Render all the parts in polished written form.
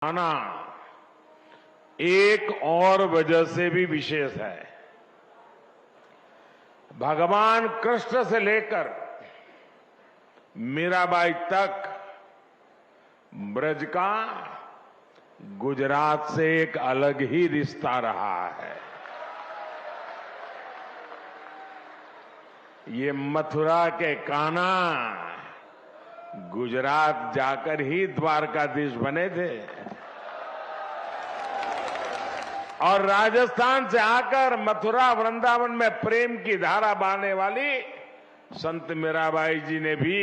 आना एक और वजह से भी विशेष है। भगवान कृष्ण से लेकर मीराबाई तक ब्रज का गुजरात से एक अलग ही रिश्ता रहा है। ये मथुरा के कान्हा गुजरात जाकर ही द्वारकाधीश बने थे और राजस्थान से आकर मथुरा वृंदावन में प्रेम की धारा बहने वाली संत मीराबाई जी ने भी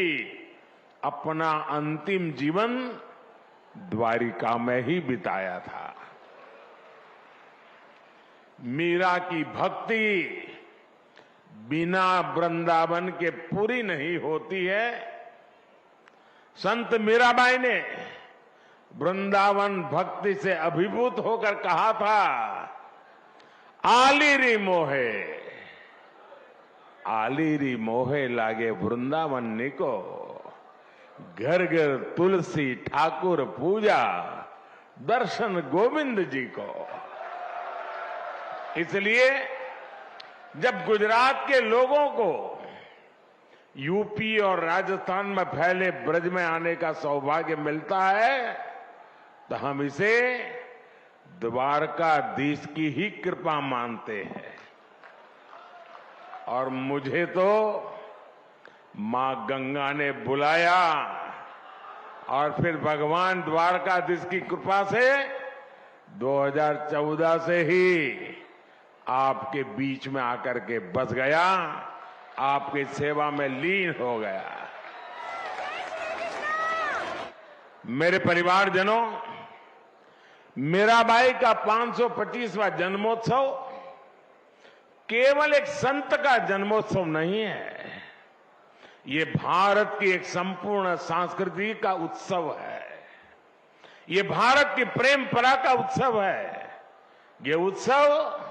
अपना अंतिम जीवन द्वारिका में ही बिताया था। मीरा की भक्ति बिना वृंदावन के पूरी नहीं होती है। संत मीराबाई ने वृंदावन भक्ति से अभिभूत होकर कहा था, आलीरी मोहे, आलीरी मोहे लागे वृंदावन निको, घर घर तुलसी ठाकुर पूजा, दर्शन गोविंद जी को। इसलिए जब गुजरात के लोगों को यूपी और राजस्थान में फैले ब्रज में आने का सौभाग्य मिलता है तो हम इसे द्वारकाधीश की ही कृपा मानते हैं। और मुझे तो मां गंगा ने बुलाया और फिर भगवान द्वारकाधीश की कृपा से 2014 से ही आपके बीच में आकर के बस गया, आपकी सेवा में लीन हो गया। मेरे परिवारजनों, मीराबाई का 525वां जन्मोत्सव केवल एक संत का जन्मोत्सव नहीं है, ये भारत की एक संपूर्ण संस्कृति का उत्सव है। ये भारत की प्रेम परा का उत्सव है। ये उत्सव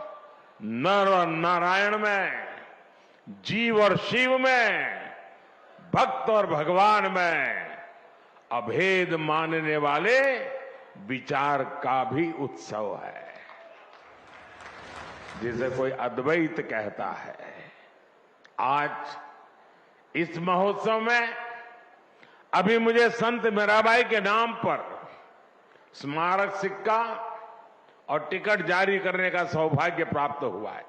नर और नारायण में, जीव और शिव में, भक्त और भगवान में अभेद मानने वाले विचार का भी उत्सव है, जिसे कोई अद्वैत कहता है। आज इस महोत्सव में अभी मुझे संत मीराबाई के नाम पर स्मारक सिक्का और टिकट जारी करने का सौभाग्य प्राप्त हुआ है।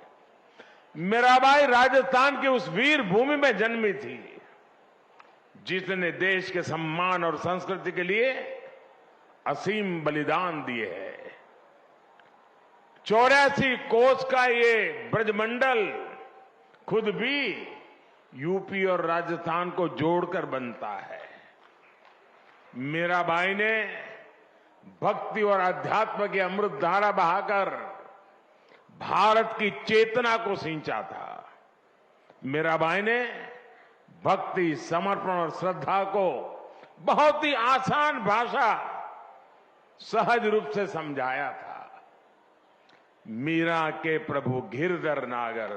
मीराबाई राजस्थान की उस वीर भूमि में जन्मी थी जिसने देश के सम्मान और संस्कृति के लिए असीम बलिदान दिए हैं। 84 कोस का ये ब्रजमंडल खुद भी यूपी और राजस्थान को जोड़कर बनता है। मीराबाई ने भक्ति और अध्यात्म की अमृत धारा बहाकर भारत की चेतना को सिंचा था। मीराबाई ने भक्ति, समर्पण और श्रद्धा को बहुत ही आसान भाषा, सहज रूप से समझाया था। मीरा के प्रभु गिरधर नागर,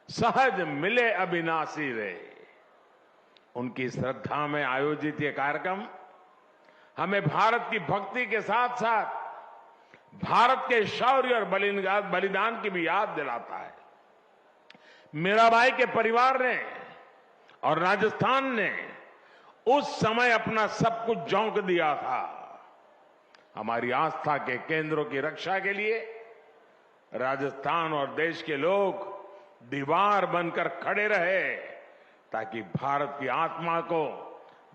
सहज मिले अविनाशी रे। उनकी श्रद्धा में आयोजित ये कार्यक्रम हमें भारत की भक्ति के साथ साथ भारत के शौर्य और बलिदान की भी याद दिलाता है। मीराबाई के परिवार ने और राजस्थान ने उस समय अपना सब कुछ झोंक दिया था। हमारी आस्था के केंद्रों की रक्षा के लिए राजस्थान और देश के लोग दीवार बनकर खड़े रहे ताकि भारत की आत्मा को,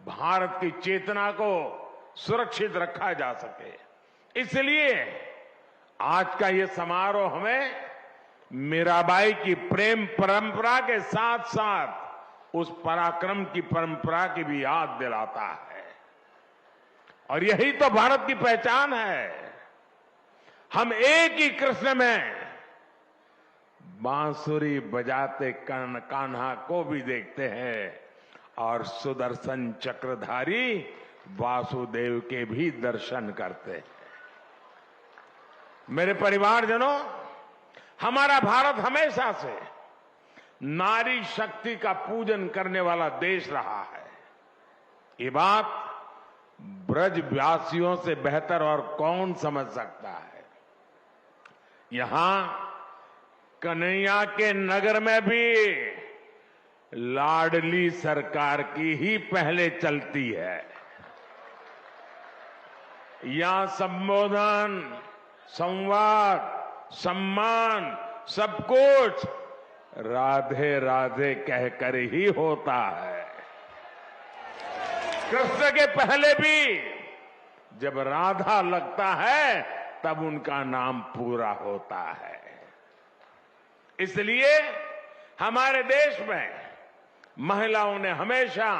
भारत की चेतना को सुरक्षित रखा जा सके। इसलिए आज का ये समारोह हमें मीराबाई की प्रेम परंपरा के साथ साथ उस पराक्रम की परंपरा की भी याद दिलाता है। और यही तो भारत की पहचान है। हम एक ही कृष्ण में बांसुरी बजाते कर्ण कान्हा को भी देखते हैं और सुदर्शन चक्रधारी वासुदेव के भी दर्शन करते हैं। मेरे परिवारजनों, हमारा भारत हमेशा से नारी शक्ति का पूजन करने वाला देश रहा है। ये बात ब्रजवासियों से बेहतर और कौन समझ सकता है। यहां कन्हैया के नगर में भी लाडली सरकार की ही पहले चलती है। यहां संबोधन, संवाद, सम्मान सब कुछ राधे राधे कहकर ही होता है। कृष्ण के पहले भी जब राधा लगता है तब उनका नाम पूरा होता है। इसलिए हमारे देश में महिलाओं ने हमेशा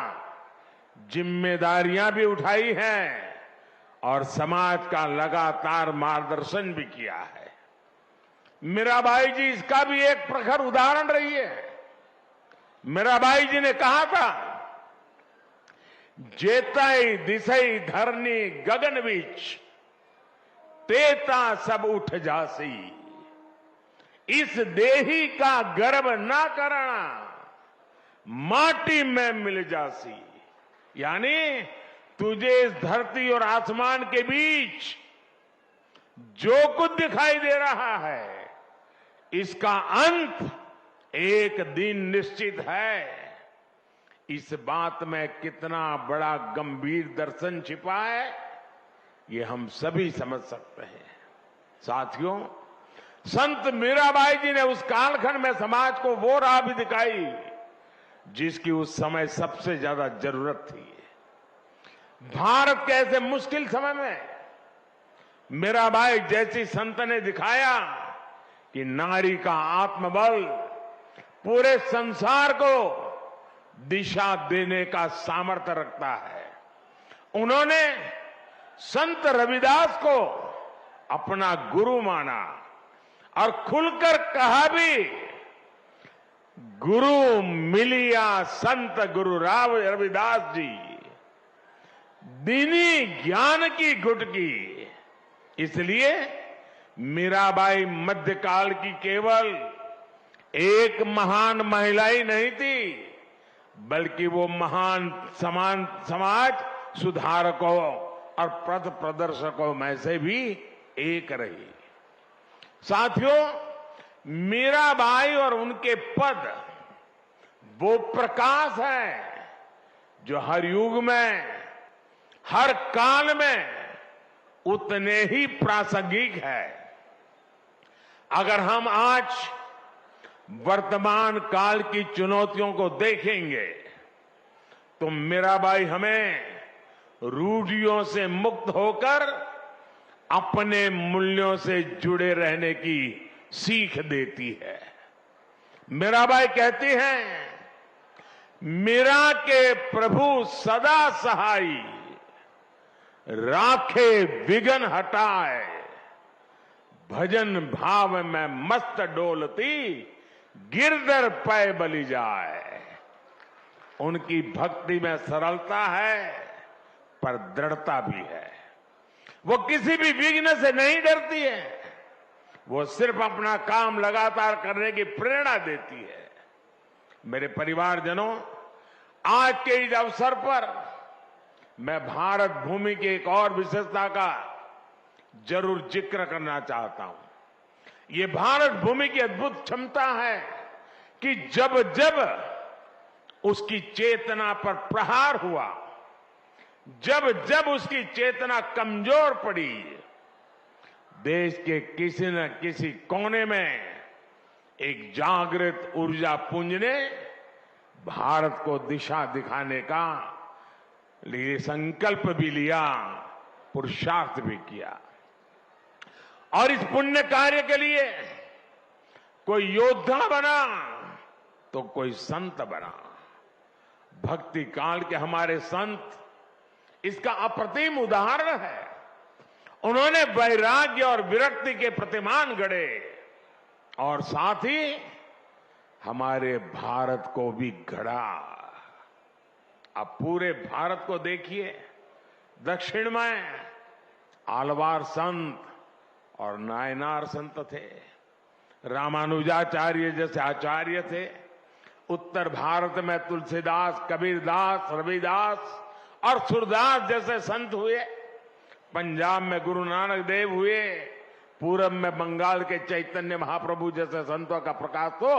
जिम्मेदारियां भी उठाई हैं और समाज का लगातार मार्गदर्शन भी किया है। मीराबाई जी इसका भी एक प्रखर उदाहरण रही है। मीराबाई जी ने कहा था, जेतई दिसई धरनी गगन बीच, तेता सब उठ जासी, इस देही का गर्व ना करना, माटी में मिल जासी। यानी तुझे इस धरती और आसमान के बीच जो कुछ दिखाई दे रहा है, इसका अंत एक दिन निश्चित है। इस बात में कितना बड़ा गंभीर दर्शन छिपा है, ये हम सभी समझ सकते हैं। साथियों, संत मीराबाई जी ने उस कालखंड में समाज को वो राह भी दिखाई जिसकी उस समय सबसे ज्यादा जरूरत थी। भारत के ऐसे मुश्किल समय में मीराबाई जैसी संत ने दिखाया कि नारी का आत्मबल पूरे संसार को दिशा देने का सामर्थ्य रखता है। उन्होंने संत रविदास को अपना गुरु माना और खुलकर कहा भी, गुरु मिलिया संत गुरु राव रविदास जी, दीनी ज्ञान की गुटकी। इसलिए मीराबाई मध्यकाल की केवल एक महान महिला ही नहीं थी, बल्कि वो महान समाज सुधारकों और पथ प्रदर्शकों में से भी एक रही। साथियों, मीराबाई और उनके पद वो प्रकाश है जो हर युग में, हर काल में उतने ही प्रासंगिक है। अगर हम आज वर्तमान काल की चुनौतियों को देखेंगे तो मीराबाई हमें रूढ़ियों से मुक्त होकर अपने मूल्यों से जुड़े रहने की सीख देती है। मीराबाई कहती हैं, मीरा के प्रभु सदा सहाई, राखे विघन हटाए, भजन भाव में मस्त डोलती, गिरधर पै बलि जाए। उनकी भक्ति में सरलता है पर दृढ़ता भी है। वो किसी भी विघ्न से नहीं डरती है, वो सिर्फ अपना काम लगातार करने की प्रेरणा देती है। मेरे परिवारजनों, आज के इस अवसर पर मैं भारत भूमि की एक और विशेषता का जरूर जिक्र करना चाहता हूं। ये भारत भूमि की अद्भुत क्षमता है कि जब जब उसकी चेतना पर प्रहार हुआ, जब जब उसकी चेतना कमजोर पड़ी, देश के किसी न किसी कोने में एक जागृत ऊर्जा पुंज ने भारत को दिशा दिखाने का लिए संकल्प भी लिया, पुरुषार्थ भी किया। और इस पुण्य कार्य के लिए कोई योद्धा बना तो कोई संत बना। भक्ति काल के हमारे संत इसका अप्रतिम उदाहरण है। उन्होंने वैराग्य और विरक्ति के प्रतिमान गढ़े और साथ ही हमारे भारत को भी गढ़ा। अब पूरे भारत को देखिए, दक्षिण में आलवार संत और नायनार संत थे, रामानुजाचार्य जैसे आचार्य थे। उत्तर भारत में तुलसीदास, कबीरदास, रविदास और सूरदास जैसे संत हुए, पंजाब में गुरु नानक देव हुए, पूरब में बंगाल के चैतन्य महाप्रभु जैसे संतों का प्रकाश तो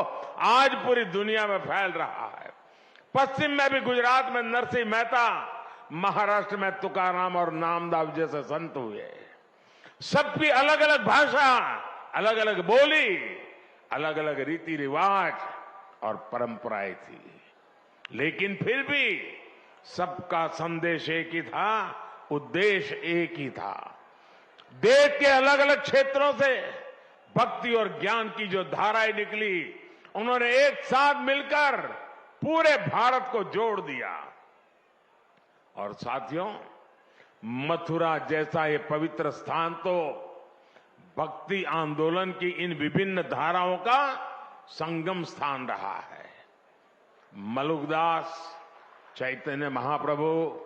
आज पूरी दुनिया में फैल रहा है। पश्चिम में भी गुजरात में नरसिंह मेहता, महाराष्ट्र में तुकाराम और नामदास जैसे संत हुए। सबकी अलग अलग भाषा, अलग अलग बोली, अलग अलग रीति रिवाज और परंपराएं थी, लेकिन फिर भी सबका संदेश एक ही था, उद्देश्य एक ही था। देश के अलग अलग क्षेत्रों से भक्ति और ज्ञान की जो धाराएं निकली, उन्होंने एक साथ मिलकर पूरे भारत को जोड़ दिया। और साथियों, मथुरा जैसा ये पवित्र स्थान तो भक्ति आंदोलन की इन विभिन्न धाराओं का संगम स्थान रहा है। मलुकदास, चैतन्य महाप्रभु,